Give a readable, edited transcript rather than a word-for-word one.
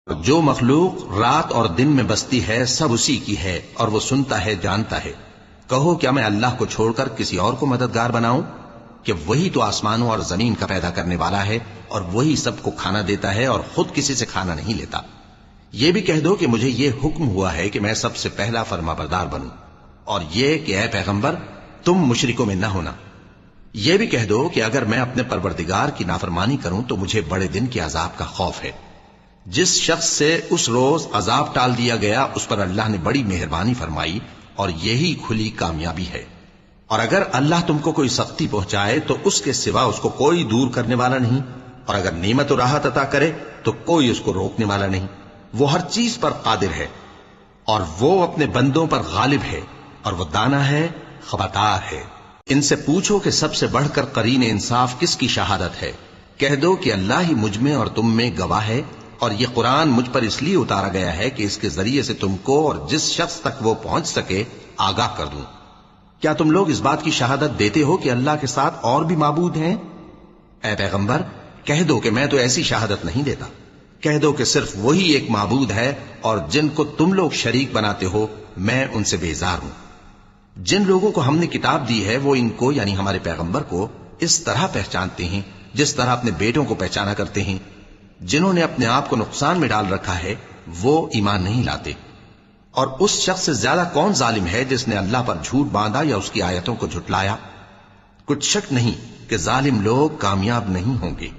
جو مخلوق رات اور دن میں بستی ہے سب اسی کی ہے اور وہ سنتا ہے جانتا ہے۔ کہو کیا میں اللہ کو چھوڑ کر کسی اور کو مددگار بناؤں کہ وہی تو آسمانوں اور زمین کا پیدا کرنے والا ہے اور وہی سب کو کھانا دیتا ہے اور خود کسی سے کھانا نہیں لیتا۔ یہ بھی کہہ دو کہ مجھے یہ حکم ہوا ہے کہ میں سب سے پہلا فرما بردار بنوں، اور یہ کہ اے پیغمبر تم مشرکوں میں نہ ہونا۔ یہ بھی کہہ دو کہ اگر میں اپنے پروردگار کی نافرمانی کروں تو مجھے بڑے دن کے عذاب کا خوف ہے۔ جس شخص سے اس روز عذاب ٹال دیا گیا اس پر اللہ نے بڑی مہربانی فرمائی اور یہی کھلی کامیابی ہے۔ اور اگر اللہ تم کو کوئی سختی پہنچائے تو اس کے سوا اس کو کوئی دور کرنے والا نہیں، اور اگر نعمت و راحت عطا کرے تو کوئی اس کو روکنے والا نہیں۔ وہ ہر چیز پر قادر ہے اور وہ اپنے بندوں پر غالب ہے، اور وہ دانا ہے خبردار ہے۔ ان سے پوچھو کہ سب سے بڑھ کر قرین انصاف کس کی شہادت ہے؟ کہہ دو کہ اللہ ہی مجھ میں اور تم میں گواہ ہے، اور یہ قرآن مجھ پر اس لیے اتارا گیا ہے کہ اس کے ذریعے سے تم کو اور جس شخص تک وہ پہنچ سکے آگاہ کر دوں۔ کیا تم لوگ اس بات کی شہادت دیتے ہو کہ اللہ کے ساتھ اور بھی معبود ہیں؟ اے پیغمبر کہہ دو کہ میں تو ایسی شہادت نہیں دیتا۔ کہہ دو کہ صرف وہی ایک معبود ہے اور جن کو تم لوگ شریک بناتے ہو میں ان سے بیزار ہوں۔ جن لوگوں کو ہم نے کتاب دی ہے وہ ان کو یعنی ہمارے پیغمبر کو اس طرح پہچانتے ہیں جس طرح اپنے بیٹوں کو پہچانا کرتے ہیں۔ جنہوں نے اپنے آپ کو نقصان میں ڈال رکھا ہے وہ ایمان نہیں لاتے۔ اور اس شخص سے زیادہ کون ظالم ہے جس نے اللہ پر جھوٹ باندھا یا اس کی آیتوں کو جھٹلایا؟ کچھ شک نہیں کہ ظالم لوگ کامیاب نہیں ہوں گے۔